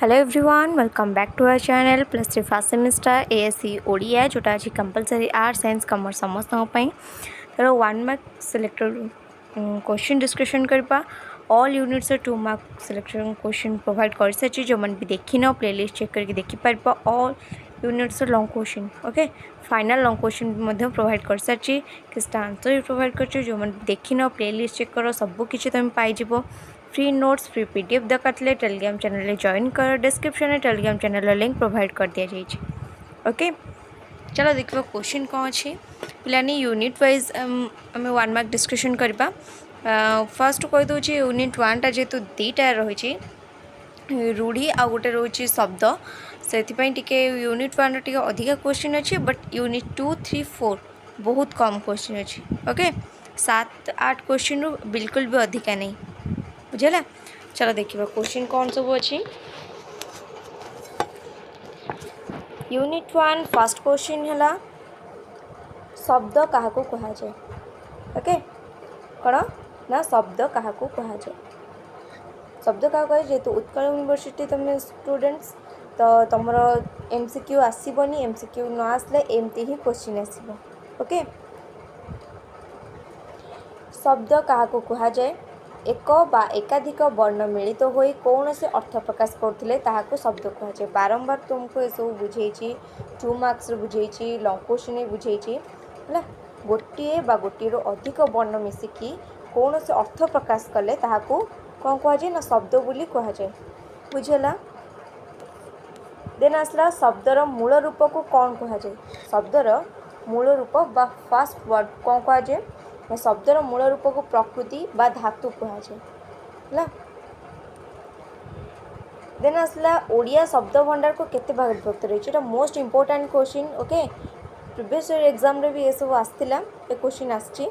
Hello everyone welcome back to our channel plus three first semester ASC Odia जोटा अच्छी compulsory art science commerce समस्त तर 1 mark selected question discussion करवा all units 2 mark selected question provide कर सारी जो मैंने भी देखी न प्लेलिस्ट चेक करके देखिपार all units long question okay final long question provide कर सारी किसटा आंसर भी प्रोवाइड कर जो मैंने देखी न प्लेलिस्ट चेक कर सबकि तुम pies free notes free PDF दरकार थे टेलीग्राम चैनल जॉइन कर डिस्क्रिप्शन में टेलीग्राम चैनल लिंक प्रोवाइड कर दि जाए ओके चलो देखा क्वेश्चन कौन अच्छी पानी यूनिट वाइज आम 1 मार्क डिस्कशन करवा फर्स्ट कहीदे यूनिट 1 टा जेहेतु दीटा रही रूढ़ी आ गोटे रोचे शब्द से यूनिट 1 टे अधिका क्वेश्चन अच्छी बट यूनिट 2, 3, 4 बहुत कम क्वेश्चन अच्छी ओके 7-8 क्वेश्चन रू बिल्कुल भी अधिका नहीं बुझेगा। चलो देखिए क्वेश्चन कौन सब अच्छी यूनिट 1 फर्स्ट क्वेश्चन है शब्द क्या कह जाए ओके कौन ना शब्द क्या कह जाए शब्द क्या कहे जेहेतु उत्कल यूनिवर्सिटी तुम स्टूडेंट्स तो तुम एमसीक्यू आसबनी एमसीक्यू न आसले एमती ही क्वेश्चन आसो ओके शब्द क्या कह जाए एक बा एकाधिक वर्ण मिलित हो कौन से अर्थ प्रकाश करते शब्द कहुए बारंबार तुमको ये सब बुझे 2 मार्क्स बुझे लॉन्ग क्वेश्चन बुझे है गोटे बा गोटे अधिक वर्ण मिसिकी कौन से अर्थ प्रकाश कले कौन कहुए ना शब्द बोली कहुए बुझेगा। देन आसला शब्दर मूल रूप को कौन कहुए शब्दर मूल रूप बा फर्स्ट वर्ड कौन कहुए शब्दर मूल रूप को प्रकृति बा धातु कहुए है। देन आसला ओडिया शब्द भंडार को केते भाग विभक्त रही most important question okay previous exam रे भी ये सब आसला ये क्वेश्चन आसी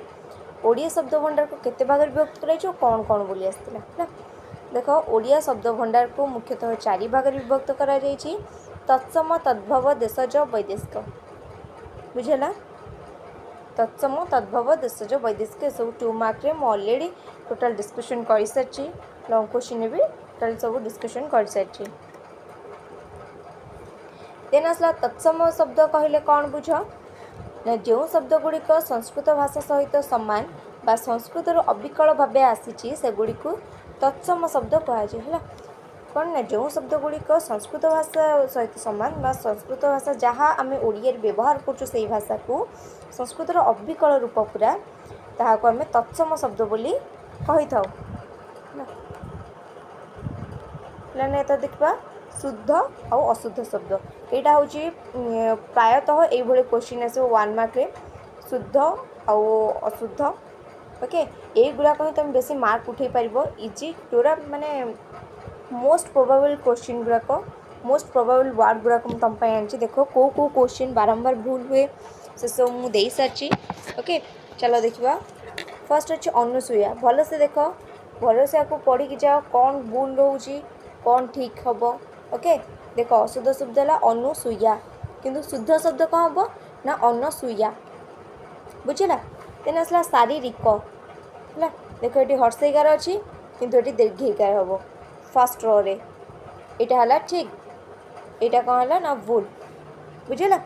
ओडिया शब्द भंडार को केते भाग विभक्त रही कौन कौन बोली आसला देख ओडिया शब्द भंडार को मुख्यतः 4 भाग विभक्त करा जायछि तत्सम तद्भव देशज वैदेशिक बुझेला तत्सम तद्भव देशज वैदेशिक सब 2 मार्क रे ऑलरेडी टोटल डिस्कशन कर सारी लॉन्ग क्वेश्चन भी टोटल सब डिस्कशन कर सारी। देन आसला तत्सम शब्द कहले कौन बुझ ना जो शब्द गुड़िक संस्कृत भाषा सहित सामान बा संस्कृत अविकल भाव आसी से गुड़िक तत्सम शब्द कहुए कौन ना जो शब्द गुड़िक संस्कृत भाषा सहित सामान बा संस्कृत भाषा जहाँ आम ओडिया व्यवहार कर भाषा को संस्कृतर अविकल रूप पूरा ताहाको आम तत्सम शब्द बोली कही था तो देखा शुद्ध और अशुद्ध शब्द यहाँ हूँ प्रायतः ये क्वेश्चन आस 1 मार्क रे शुद्ध और अशुद्ध ओके ये गुड़ाक ही तुम बेसी मार्क उठे पार इजी जोड़ा माने मोस्ट प्रोबेबल क्वेश्चन गुड़ाक मोस्ट प्रोबेबल वर्ड गुड़ाक तुम आनी देखो कौ क्वेश्चन बारंबार भूल हुए से सब मुझे सारी ओके चलो देखा फर्स्ट अच्छे अनुसूया भल से देख भल से आपको पढ़ी की जाओ कौन भूल रोचे कौन ठीक हम ओके देख अशुद्ध शब्द है अनुसूया किंतु शुद्ध शब्द कौन हम ना अनसूया बुझेगा। देन आसला शारीरिक है देख ये हर्षईकार अच्छी किंतु ये दीर्घईकार हम फर्स्ट रो रे यहाँ है ठीक यहाँ कौन है ना भूल बुझेगा।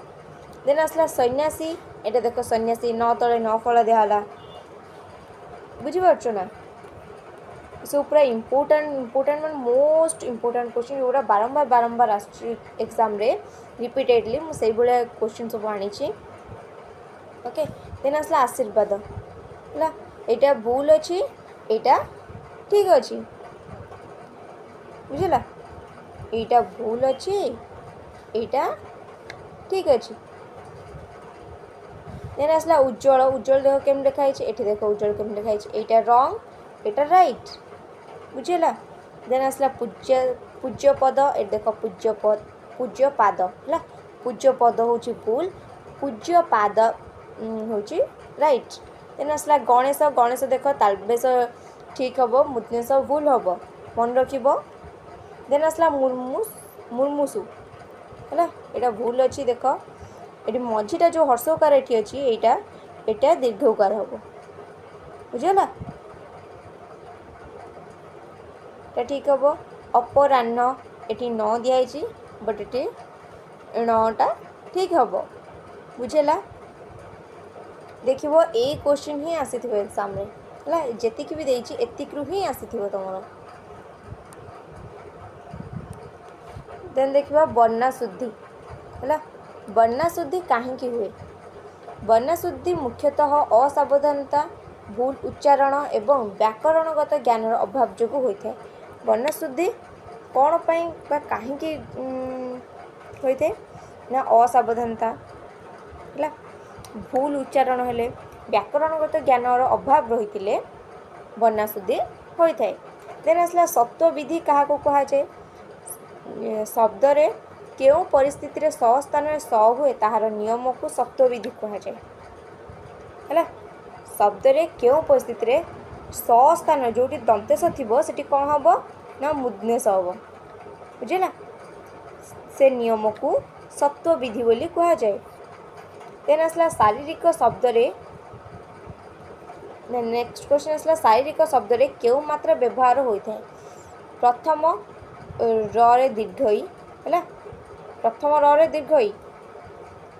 देन आसला सन्यासी ये देख सन्यासी न तले न फल दिहला बुझीपार ना सब पूरा इम्पोर्टेंट मान मोस्ट इम्पोर्टेंट क्वेश्चन जोड़ा बारंबार एग्जाम रे रिपीटेडली मुझे भाया क्वेश्चन सब आनी ओके। देन आसला आशीर्वाद है यहाँ भूल अच्छी यहाँ ठीक अच्छी बुझेगा यहाँ भूल अच्छी यहाँ ठीक अच्छे। देन आसला उज्जवल उज्जवल देख केम लिखाई ये देख उज्जवल केम लिखाई यहाँ रंग यहाँ राइट बुझेगा। देन आसला पूज्य पूज्य पद ये देख पूज्य पद पूज्य पाद है पूज्य पद हूँ भूल पूज्य पाद हूँ राइट। देन आसला गणेश गणेश देख तालबेश ठीक हम मुद्नेश भूल हम मन रख। देन आसला मुर्मुसु है यहाँ भूल अच्छी देख ये मझीटा जो हर्षकार ये अच्छी यहाँ दीर्घकार हम बुझेगा ठीक हम अपराह्न एटी 9 दिखाई बट ये 9टा ठीक हम बुझेगा। देखो ए क्वेश्चन ही आसी एग्जाम है जी भी देती एतिक ही आसी तुम। देन देखा वर्णा शुद्धि है। वर्णा शुद्धि कहीं हुए? वर्णा शुद्धि मुख्यतः असावधानता भूल उच्चारण एवं व्याकरणगत ज्ञान अभाव जो होता है। वर्णा शुद्धि कौन पाई कहीं होता है ना असावधानता है भूल उच्चारण हेले व्याकरणगत ज्ञान अभाव रही वर्णा शुद्धि होता है। देन आसला सत्व विधि क्या कह जाए? शब्द रे केउ परिस्थिति रे स स्थान में स हुए ताहार नियम को सत्व विधि कह जाए है। शब्द रे केउ परिस्थिति रे स स्थान जो दंतेश थी से कौन हम ना मुद्नेश हम बुझेगा। से नियम को सत्व विधि बोली कह जाए। देन आसला शारीरिक शब्द रे नेक्स्ट क्वेश्चन आसला शारीरिक शब्द रे केउ मात्रा व्यवहार होता है? प्रथम रे दीर्घई है। प्रथम रे दीर्घई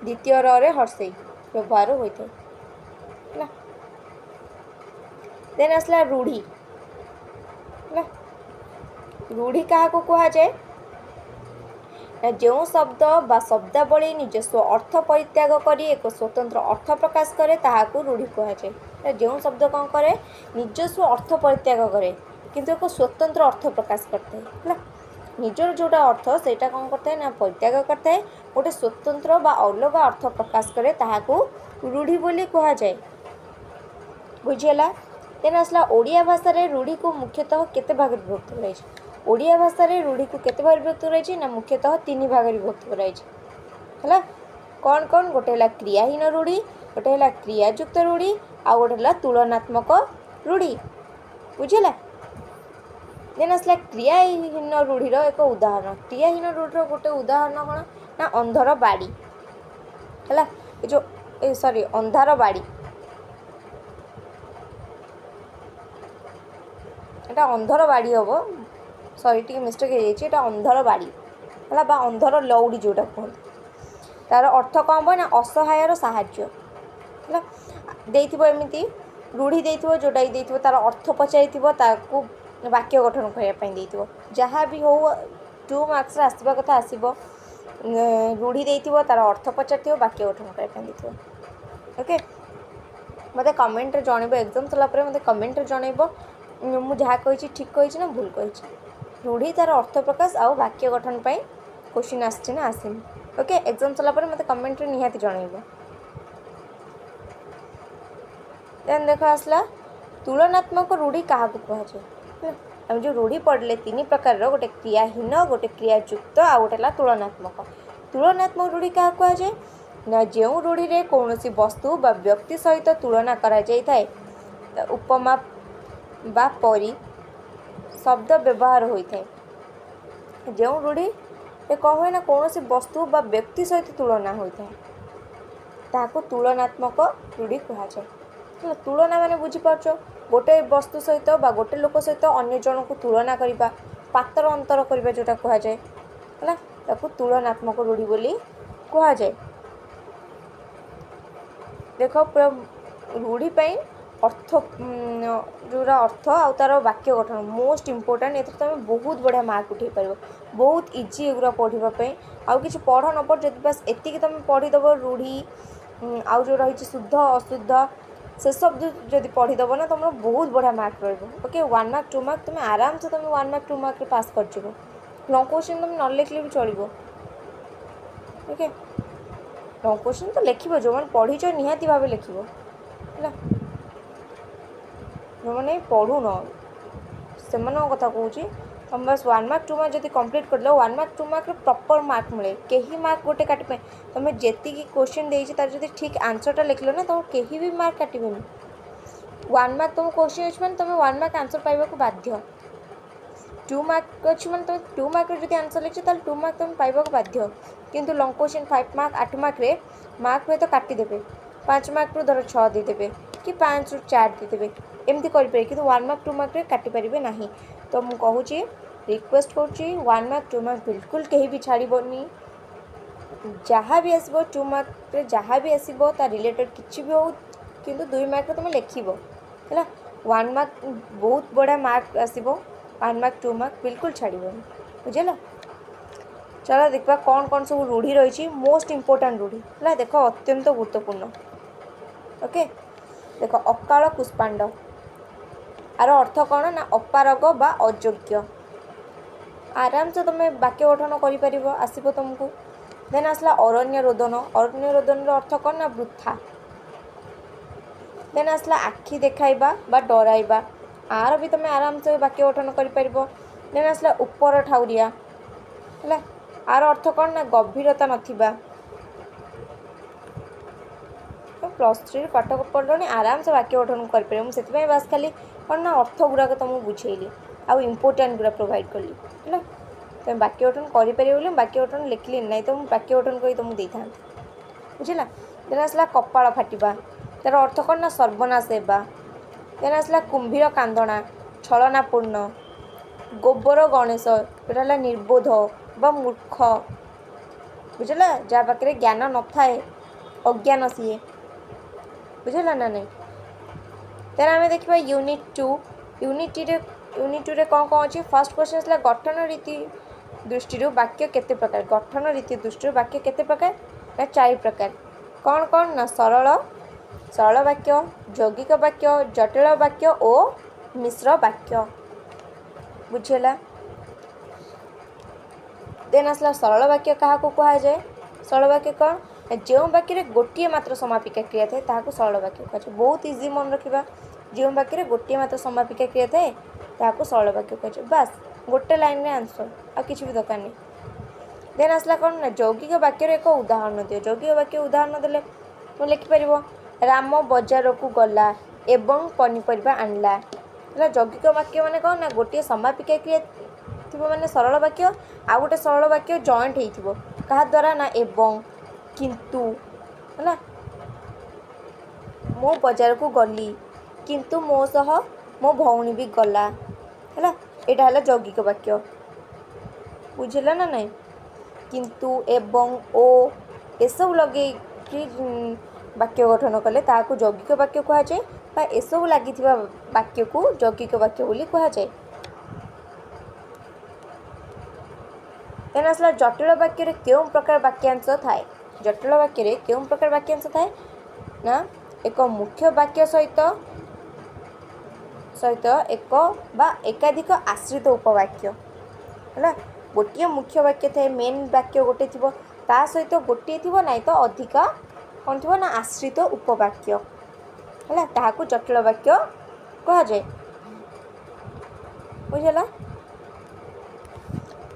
द्वितीय रे हर्षई व्यवहार होता है। देन आसला रूढ़ी है। रूढ़ी क्या कह जाए? जो शब्द बा शब्दावली निजस्व अर्थ परित्याग करी एक स्वतंत्र अर्थ प्रकाश करे ताहाकू रूढ़ी कह जाए। जो शब्द कौन करे? निजस्व अर्थ परित्याग करे किंतु एक स्वतंत्र अर्थ प्रकाश करते है। निजर जोटा अर्थ सेटा कौन करता है ना परित्याग करता है गोटे स्वतंत्र बा अलग अर्थ प्रकाश करे ताहाकू रूढ़ी बोली कह जाए बुझीगला। देन आसला ओडिया भाषा रे रूढ़ी को मुख्यतः केते भाग विभक्त कराई? ओडिया भाषा रे रूढ़ी को केते भाग विभक्त कराई ना मुख्यतः 3 भाग विभक्त कराई है। कौन कौन? गोटे है क्रियाहीन रूढ़ी, गोटे है क्रियायुक्त रूढ़ी, आ गोटे है तुलनात्मक रूढ़ी बुझीगला। देन आसला क्रियाहीन रूढ़ीर एक उदाहरण। क्रियाहीन रूढ़ीर गोटे उदाहरण कौन ना अंधर बाड़ी है। जो सॉरी अंधार बाड़ी एटा अंधर बाड़ी हम सॉरी टी मिस्टेक हो जाए अंधर बाड़ी है बा अंधर लौड़ी जोटा कहते तार अर्थ कौन हम ना असहायर साहाय्य है। एमती रूढ़ी देथिबो जोटा देथिबो तार अर्थ पचाइथिबो ताकू वाक्य गठन करने जहाँ भी हो 2 मार्क्स आसवा कथा आसब रूढ़ी देथिबो तार अर्थ पचार वाक्य गठन करने ओके। मते कमेंट जनइब एग्जाम सला परे मते कमेंट जनइब मु जहाँ कही ठीक कही ना भूल कही। रूढ़ी तार अर्थ प्रकाश आउ वाक्य गठन पाई क्वेश्चन आसछि ना आसिनी ओके। एग्जाम सला परे मते कमेंट रे निहाती जनइब। देन देखो आसला तुलनात्मक रूढ़ी क्या कह जाए? हम जो रूढ़ी पढ़ले 3 प्रकार गोटे क्रियाहीन गोटे क्रियायुक्त आ गोटे है तुलनात्मक। तुलनात्मक रूढ़ी क्या कह जाए ना जो रूढ़ी रे कौन सी वस्तु बा व्यक्ति सहित तुलना करा जाय थाए उपमा बा परी शब्द व्यवहार होता है। जो रूढ़ी रे कौन हुए ना कौन सी वस्तु बा व्यक्ति सहित तुलना होता है ताको तुलनात्मक रूढ़ी कह जाए। तुलना माने बुझीपारछ गोटे वस्तु सहित बा गोटे लोक सहित अन्य जन को तुलना करवा पातर अंतर करवा जोटा कह जाए है ताको तुलनात्मक रूढ़ी बोली कह जाए। देख पूरा रूढ़ी पाई अर्थ जोरा अर्थ आ तार वाक्य गठन मोस्ट इम्पोर्टेंट। एथर तुम बहुत बढ़िया मार्क उठे पार बहुत इजी एगुरा पढ़ापी आउ कि पढ़ न पढ़ जब बस एति तुम पढ़ीदेव रूढ़ी आउ जो रही शुद्ध अशुद्ध से सब जब पढ़ीदेव ना तुम बहुत बढ़िया मार्क रोके 1 मार्क 2 मार्क तुम आराम से तुम 1 मार्क 2 मार्क पास कर लॉन्ग क्वेश्चन तुम न लिखले भी चलो ओके। लॉन्ग क्वेश्चन तो लिख जो मैंने पढ़ीच निहाती भाव लिख है जो मैंने पढ़ुन से कथा कहूँ तुम बस 1 मार्क 2 मार्क जब कंप्लीट कर 1 मार्क 2 मार्क प्रॉपर मार्क मिले कहीं मार्क गोटे काटे तुम जी क्वेश्चन देती तार जो ठीक आंसरटा लिखल ना तुम कहीं भी मार्क काटबेनि 1 मार्क तुम क्वेश्चन अच्छे मैंने तुम 1 मार्क आंसर पाइबा बाध्य 2 मार्क अच्छे मैंने तुम 2 मार्क जो आंसर लिखो तो 2 मार्क तुम पाइबा बाध्य किंतु लॉन्ग क्वेश्चन 5 मार्क 8 मार्क रे मार्क हुए तो काटिदेवे 5 मार्क रू धर 6 देदेवे कि 5 रू 4 देदेवे एमती करें कि 1 मार्क 2 मार्क रे काटिपारे ना तो मुझे कहूँ रिक्वेस्ट करुँची 1 मार्क 2 मार्क बिल्कुल कहीं भी छाड़बनी जहाँ भी आसब 2 मार्क जहाँ भी आसब ता रिलेटेड किसी भी हो किंतु 2 मार्क तुम लिखब है 1 मार्क बहुत बड़ा मार्क आसब 1 मार्क 2 मार्क बिल्कुल छाड़बनी बुझल। चलो देखा कौन कौन सब रूढ़ी रही मोस्ट इम्पोर्टाट रूढ़ी है देख अत्यंत गुरुत्वपूर्ण। ओके देख अकाल पुष्पांड आर अर्थ कौन ना अपारग बा अयोग्य आराम से तुम वाक्य गठन कर आसब तुमको। देन आसला अरण्य रोदन अर्थ कौन ना वृथा। देन आसला आखि देखाइबा बा डराइबा आर भी तुम आराम से वाक्य गठन कर। देन आसला ऊपर ठाउरिया है आर अर्थ कौन ना गभीरता नथिबा। +3 पाठ पढ़नी आराम से वाक्य गठन कर से बास खाली कौन ना अर्थ गुड़ाक तुमको बुझेली आउ इम्पोर्टाट गुड़ा प्रोवाइड कली है तुम वाक्य गठन कर वाक्य गठन लिखली ना तो वाक्य गठन कर तुमको दे था बुझला। देन आसला कपाल फाटिबा तार अर्थ कौन ना सर्वनाश हेबा। देन आसला कुंभीर कांदणा छलनापूर्ण। गोबर गणेश जोटा निर्बोध बा मूर्ख बुझला जहाँ पाखे ज्ञान न थाए अज्ञान सीए बुझला ना नहीं। तेना आम देखा यूनिट 2 रे कौन कौन अच्छी फर्स्ट क्वेश्चन आसला गठन रीति दृष्टि वाक्य केते प्रकार गठन रीति दृष्टि वाक्य केते प्रकार ना 4 प्रकार कौन कौन ना सरल वाक्य यौगिक वाक्य जटिल वाक्य और मिश्र वाक्य बुझेला। देन आसला सरल वाक्य क्या कहा जाए सरल वाक्य कौन जो वाक्य गोटे मात्र समापिका क्रिया थाए ताकू सरल वाक्य कहुए बहुत इजी मन रखा जो वाक्य गोटे मात्र समापिका क्रिया थाए ताकू सरल वाक्य कहुए बास गोटे लाइन रे आंसर आ किसी भी दरकार नहीं। देन आसला कौन ना यौगिक वाक्यर एक उदाहरण दियो यौगिक वाक्य उदाहरण देले तुम लिखिपर राम बजार को गला एवं पनीपरिया आणला है यौगिक वाक्य माने कौन ना गोटे समापिका क्रिया थी माने सरल वाक्य आ गोटे सरल वाक्य जॉइंट हो क्या द्वारा ना एवं किंतु है मो बजार को गली किंतु मो सह मो भौणी भी गला है यहाँ है यौगिक वाक्य बुझेला ना नहीं। किंतु एवं ओ एसबू लगे कि वाक्य गठन कले ताकू यौगिक वाक्य कहुए एसबू लगी वाक्य को यौगिक वाक्य बोली कहुए। देन आसला जटिल वाक्य क्यों प्रकार वाक्यांश थाए जटिल वाक्य क्यों प्रकार वाक्यांश थाए ना एक मुख्य वाक्य सहित सहित एक बा एकाधिक आश्रित उपवाक्य है गोटे मुख्य वाक्य थाए मेन वाक्य गोटे थी ता सहित गोटे थी ना तो अधिक कौन थी ना आश्रित उपवाक्य है ताकू जटिल वाक्य कह जाए बुझला।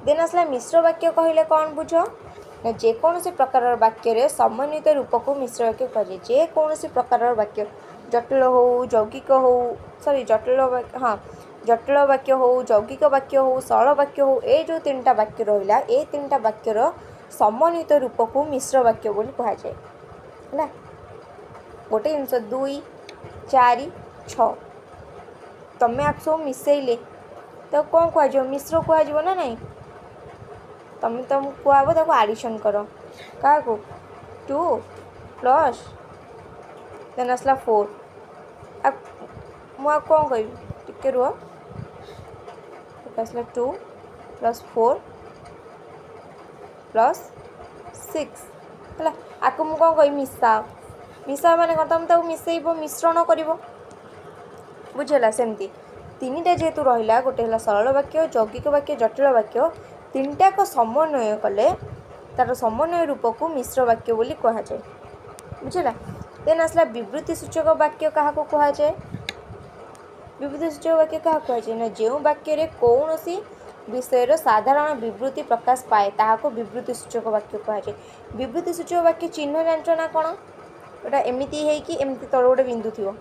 देन आसला मिश्र वाक्य कहले कौन बुझ ना जेकोसी प्रकार वाक्य समन्वित रूप को मिश्र वाक्य कहुए जेकोसी प्रकार वाक्य जटिल हो यौगिक हो सॉरी जटिल हाँ जटिल वाक्य हो यौगिक वाक्य हो सरल वाक्य हो ये जो 3टा वाक्य रहा ये 3टा वाक्यर समन्वित रूप को मिश्र वाक्य बोली कहुए है गोटे जिनस 2 4 6 तमें आप सब मिसेले तो कौन कह मिश्र कह ना नहीं तुम कहब आडिशन कर क्या 2 प्लस देन आसला 4 मुझे कौन कह टिके रुह आसला 2 प्लस 4 प्लस 6 है आपको मुझे कौन कह मिसाओ मिसाओ माने कौन तुम मिसेब मिश्रण कर बुझेगा सेमती 3टा जेहेतु रहा गोटे है सरल वाक्य यौगिक वाक्य जटिल वाक्य 3टाक समन्वय कले तार समन्वय रूप को मिश्र वाक्य बोली कहुए बुझेगा। देन आसला विवृत्ति सूचक वाक्य क्या कहुए विवृत्ति सूचक वाक्य क्या कहुए ना जो वाक्य कौन सी विषय साधारण विवृत्ति प्रकाश पाए ताको विवृत्ति सूचक वाक्य कहुए। विवृत्ति सूचक वाक्य चिन्ह जानच ना कौन एटा एमती है कि एमती तल गोटे बिंदु थी है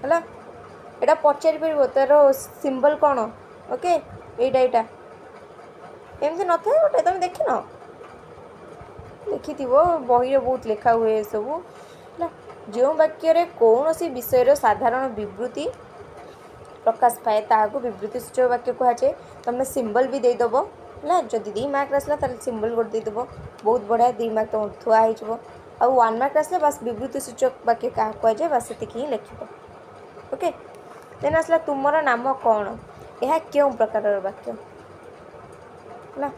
यहाँ पचारि पार तार सिंबल कौन ओके यहाँ एमती न था गोटे तुम देख न देखि बही बहुत लेखा हुए सब है जो वाक्य कौन सी विषय साधारण विवृत्ति प्रकाश पाए ताकू विवृत्ति सूचक वाक्य कहुए। तुम सिंबल भी देदेव ना जदि 2 मार्क आसला ताले सिंबल गोटे देदेव बहुत बढ़िया 2 मार्क तुम थुआ हो। आ 1 मार्क आसले बस विवृत्ति सूचक वाक्य क्या कहुए बस से ही लिख। ओके देन आसला तुमर नाम कौन यह क्यों प्रकार वाक्य ना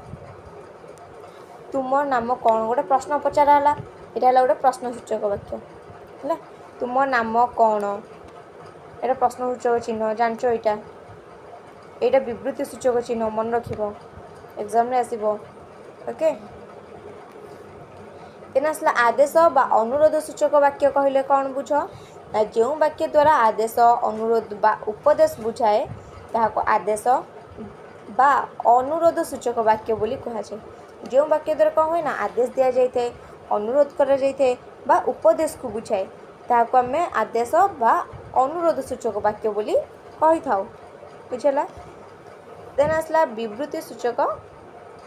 तुम नाम कौन गोटे प्रश्न पचारा यहाँ गोटे प्रश्नसूचक वाक्य है। तुम नाम कौन यहाँ प्रश्नसूचक चिन्ह जानच यहाँ विवृत्ति सूचक चिन्ह मन रख एग्जाम रे आसीबो। ओके देन आसला आदेश बा अनुरोध सूचक वाक्य कहले कौन बुझ जो वाक्य द्वारा आदेश अनुरोध बा उपदेश बुझाए ताहाको आदेश बा अनुरोध सूचक वाक्य बोली कहुए। जो वाक्य द्वारा कौन हुए ना आदेश दि जाए अनुरोध करा जाए बा उपदेश को बुझाए ताहाको आमे आदेश बा अनुरोध सूचक वाक्य बोली कही थाउ बुझला। देन आसला विवृत्ति सूचक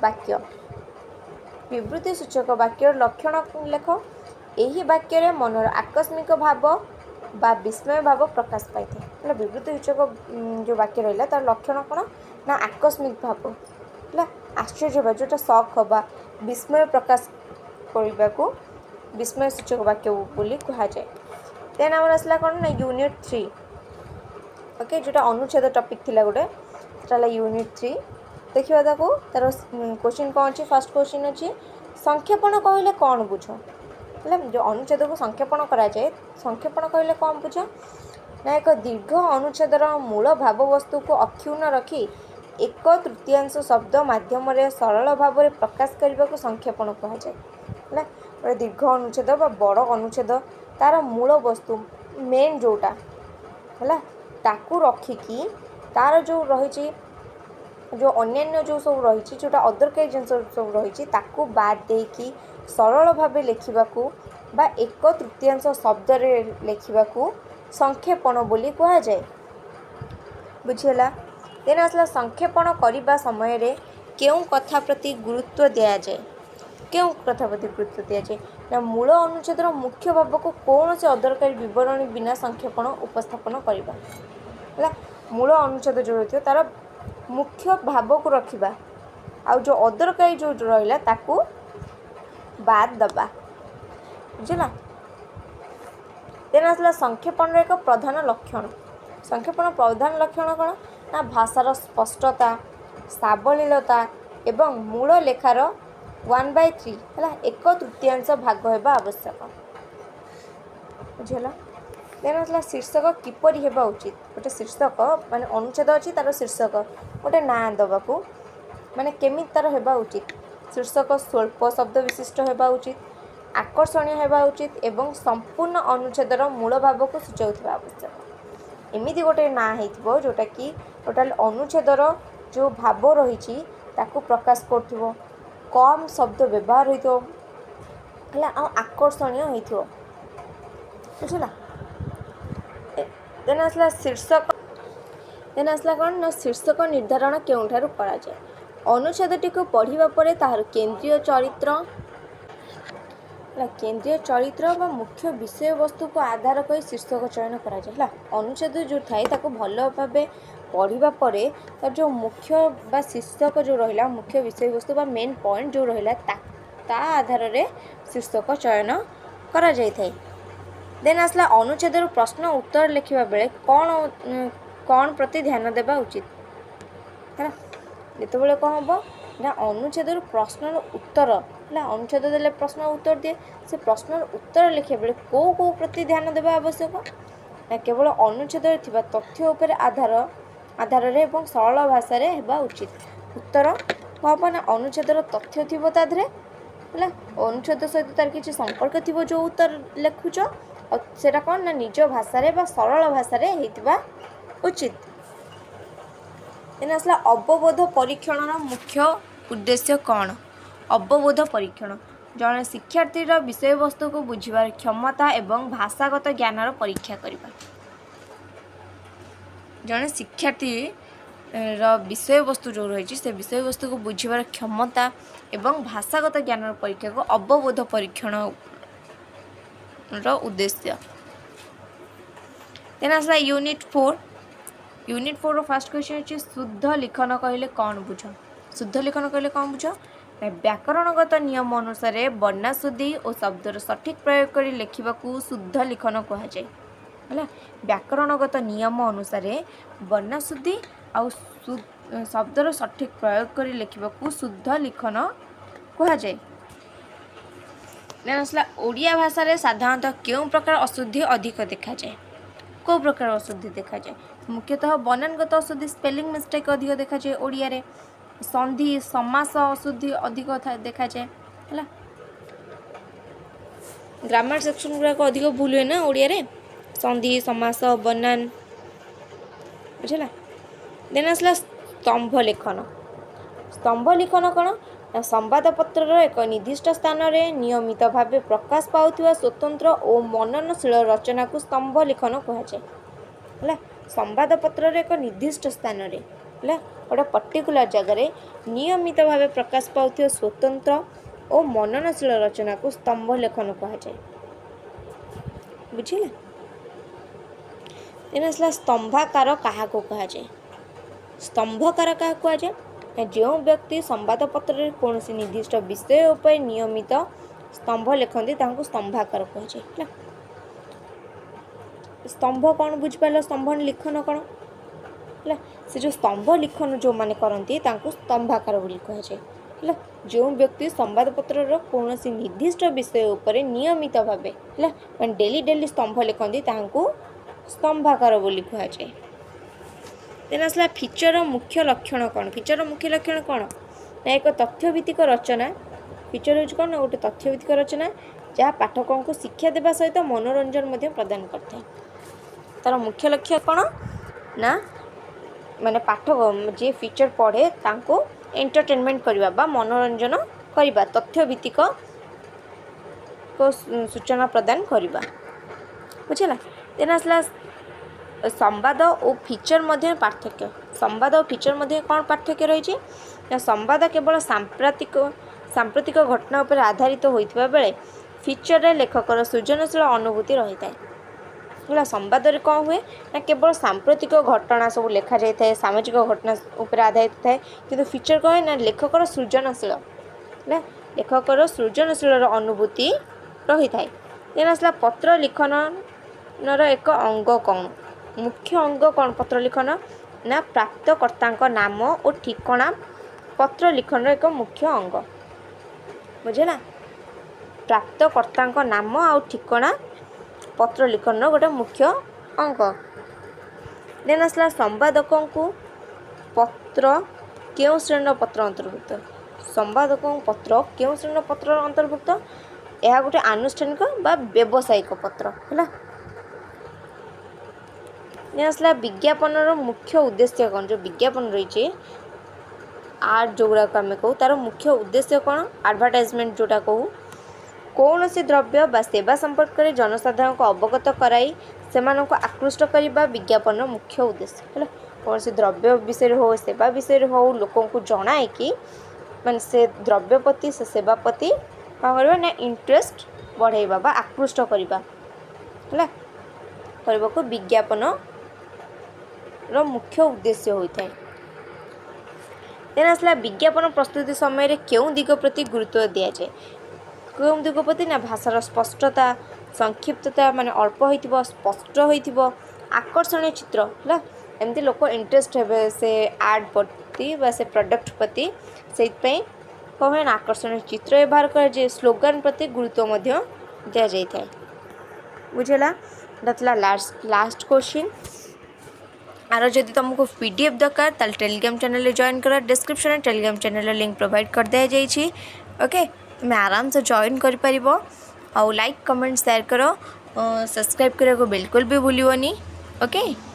वाक्य। विवृत्ति सूचक वाक्य लक्षण लेख यही वाक्य रे मनर आकस्मिक भाव बा विस्मय भाव प्रकाश पाई थे। विवृत्ति सूचक जो वाक्य रहा तार लक्षण कौन ना आकस्मिक भाव है आश्चर्य बा जोटा शक हवा विस्मय प्रकाश करने को विस्मय सूचक वाक्य बोली कहुए। देन आम आसला कौन ना यूनिट 3 ओके जोटा अनुच्छेद टॉपिक थिला गोटे सेटा यूनिट 3 देखिए ताको तार क्वेश्चन कौन अच्छी फर्स्ट क्वेश्चन अच्छी संक्षेपण कहले कौन बुझ जो अनुच्छेद को संक्षेपण कराए संक्षेपण कहले कौन बुझ ना एक दीर्घ अनुच्छेदर मूल भाववस्तु को अक्षुण्ण रखी 1/3 शब्द माध्यम सरल भाव में प्रकाश करने को संक्षेपण कहुए। है दीर्घ अनुच्छेद बा बड़ अनुच्छेद तार मूल वस्तु मेन जोटा है ताकू रखिकी तार जो रही जो अन्य जो सब रही जोटा अदरकारी जिन सब रही ताकू बाद देकी सरल भाव लिखा बा 1/3 शब्द लिखा संक्षेपण बोली कहुए बुझीला। देन आसला संक्षेपण करने समय रे केउं कथा प्रति गुरुत्व दिया जाए केउं कथा प्रति गुरुत्व दिया जाए ना मूल अनुच्छेदर मुख्य भाव को कौन से अदरकारी विवरणी बिना संक्षेपण उपस्थापन करवा है। मूल अनुच्छेद जो रही तार मुख्य भाव को रखा आ जो अदरकारी जो रहा ताकू बाद दबा बुझला। देन आसला संक्षेपण एक प्रधान लक्षण। संक्षेपण प्रधान लक्षण कौन ना भाषार स्पष्टता सावलीलता एवं मूल लेखार 1/3 है 1/3 भाग होगा आवश्यक बुझला। देन आसला शीर्षक किपरि हेबा उचित गोटे शीर्षक माने अनुच्छेद अच्छी तार शीर्षक गोटे ना दबाकू माने केमी तार हेबा उचित शीर्षक स्वल्प शब्द विशिष्ट हेबा उचित आकर्षणीय हेबा उचित एवं संपूर्ण अनुच्छेदर मूल भाव को सूचाउथिबा आवश्यक। एमिति गोटे ना हेइथिबो जोटा कि टोटाल अनुच्छेदर जो भाव रही ताकू प्रकाश करथिबो कम शब्द व्यवहार होइतो हला आ आकर्षणीय होइतो बुझला। देन आसला शीर्षक देन आसला कौन ना शीर्षक निर्धारण केउठारु करा जाए अनुच्छेदटी को पढ़िबा परे तार केंद्रीय चरित्र व मुख्य विषय वस्तु को आधार कर शीर्षक चयन करा जाए। अनुच्छेद जो थाए ताको भल भाव पढ़िबा परे तार जो मुख्य बा शीर्षक जो रहिला मुख्य विषय वस्तु बा मेन पॉइंट जो रहिला ता आधार रे शीर्षक चयन करा जाय थाए। देन आसला अनुच्छेद प्रश्न उत्तर लिखिबा बेले कौन प्रति ध्यान देबा उचित है जितेबाला कौन हम ना अनुच्छेद प्रश्नर उत्तर है अनुच्छेद देले प्रश्न उत्तर दिए से प्रश्नर उत्तर लिखे बेले कौ प्रति ध्यान देवा आवश्यक ना केवल अनुच्छेद थिबा तथ्य उपर आधार रे एवं सरल भाषा रे हेबा उचित उत्तर कौन ना अनुच्छेदर तथ्य थिबो ता धरे है अनुच्छेद सहित तार किसी संपर्क थिबो जो उत्तर लिखुच सेटा कौन ना निज भाषा रे बा सरल भाषा रे हेतिबा उचित। आसला अवबोध परीक्षण मुख्य उद्देश्य कौन अवबोध परीक्षण जड़े शिक्षार्थीर विषय वस्तु को बुझिबार क्षमता एवं भाषागत ज्ञानर परीक्षा करबा जड़े शिक्षार्थी विषय वस्तु जो रही से विषय वस्तु को बुझिबार क्षमता एवं भाषागत ज्ञानर परीक्षा को अवबोध परीक्षण उद्देश्य। देन आसला unit 4 unit 4 row first question अच्छे शुद्ध लिखन कहले कौन बुझ शुद्ध लिखन कहले कौन बुझ व्याकरणगत नियम अनुसार वर्णाशुद्धि और शब्दर सठिक प्रयोग कर लिखा शुद्ध लिखन कहुए है व्याकरणगत नियम अनुसार वर्णाशुद्धि आ शब्दर सठिक प्रयोग कर लिखा शुद्ध लिखन कहुए। आसला ओडिया भाषा रे साधारणतः क्यों प्रकार अशुद्धि अधिक देखा जाए कौ प्रकार अशुद्धि देखा जाए मुख्यतः बनानगत अशुद्धि स्पेलिंग मिस्टेक अधिक देखा जाए ओडिया रे संधि समास अशुद्धि अधिक देखा जाए है ग्रामर सेक्शन गुड़ाक अधिक भूल हुए ना ओडिया रे संधि समास बनान बुझला। देन आसला स्तंभ लिखन कौन संवादपत्र एक निर्दिष्ट स्थान में नियमित भाव प्रकाश पाउथिबा स्वतंत्र और मननशील रचना को स्तंभ लिखन कहुए है संवादपत्र एक निर्दिष्ट स्थान में है गोटे पर्टिकुलर जगह नियमित भाव प्रकाश पाउथिबा स्वतंत्र और मननशील रचना को स्तंभ लेखन कहुए बुझिले। देन आसला स्तंभाकार क्या कहुए स्तंभकार क्या कहुए जो व्यक्ति संवादपत्र कौन निर्दिष्ट विषय उपर नियमित स्तंभ लिखती स्तंभाकार कहुए। स्तंभ कौन बुझिपाल स्तंभ लिखन कौन है से जो स्तंभ लिखन जो मैंने करती स्तंभाकार बोली कहुए है जो व्यक्ति संवादपत्र कौन निर्दिष्ट विषय उपर नियमित भाव है डेली डेली स्तंभ लिखती स्तंभाकार बोली कहुए। देन आसला फीचर मुख्य लक्षण कौन फीचर मुख्य लक्षण कौन ना एक तथ्यभित्तिक रचना फीचर हूँ कौन गोटे तथ्यभित्तिक रचना जहाँ पाठकों को शिक्षा देवा सहित मनोरंजन प्रदान करता है तार मुख्य लक्ष्य कौन ना माने पाठक जे फीचर पढ़े तांको एंटरटेनमेंट करवा बा मनोरंजन करवा तथ्यभित्तिक को सूचना प्रदान करवा बुझला। देन आसला संवाद और फीचर मध्य पार्थक्य संवाद और फीचर मध्य कौन पार्थक्य रही है संवाद केवल सांप्रतिक घटना पर आधारित होता बेले फीचर रे लेखकर सृजनशील अनुभूति रही है संवाद रे कौन हुए ना केवल सांप्रतिक घटना सब लिखा जाए सामाजिक घटना उपर आधारित थाए कि फीचर कौन है ना लेखकर सृजनशील लेखकर सृजनशील अनुभूति रही है। देन आसला पत्र लिखन एक अंग कौन मुख्य अंग कौन पत्र लिखन ना प्राप्तकर्ता नाम और ठिकाना पत्र लिखन एक मुख्य अंग बुझेला प्राप्तकर्ता नाम और ठिकाना पत्र लिखन गोटे मुख्य अंग। देन आसला संवादकों को पत्र क्यों श्रेणी पत्र अंतर्भुक्त संवादकों पत्र क्यों श्रेणी पत्र अंतर्भुक्त यह गोटे आनुष्ठानिक बा व्यावसायिक पत्र है। आसला विज्ञापन मुख्य उद्देश्य कौन जो विज्ञापन रही आर्ट जो गुड़ाक आम कहूँ तार मुख्य उद्देश्य कौन एडवर्टाइजमेंट जोटा कहूँ कौन से द्रव्य बा सेवा संपर्क में जनसाधारण को अवगत कराई से आकृष्ट करने विज्ञापन मुख्य उद्देश्य है कौन से द्रव्य विषय हो सेवा विषय हो लोकों को जनाए कि मान से द्रव्य प्रति से सेवा प्रति कौन करवा ना इंटरेस्ट बढ़ाइबा बा आकृष्ट करने को विज्ञापन रो मुख्य उद्देश्य होता है। देन आसला विज्ञापन प्रस्तुति समय क्यों दिग प्रति गुरुत्व दि जाए क्यों दिग प्रति ना भाषार स्पष्टता संक्षिप्तता माने अल्प हो स्पष्ट हो आकर्षणीय चित्र है एमती लोक इंटरेस्ट हे से आड प्रति बा से प्रोडक्ट प्रति से कौन है आकर्षणीय चित्र व्यवहार कर स्लोगान प्रति गुरुत्व दि जाए बुझेला। दैट्स लास्ट क्वेश्चन आरो जदि तुमको पीडीएफ दरकार ताल टेलीग्राम चैनल रे जॉइन कर डिस्क्रिप्शन में टेलीग्राम चैनल लिंक प्रोवाइड कर दिया जाइए ओके तुम आराम से जॉइन कर पारिबो और लाइक कमेंट शेयर करो सब्सक्राइब करने को बिल्कुल भी भूलियोनी ओके।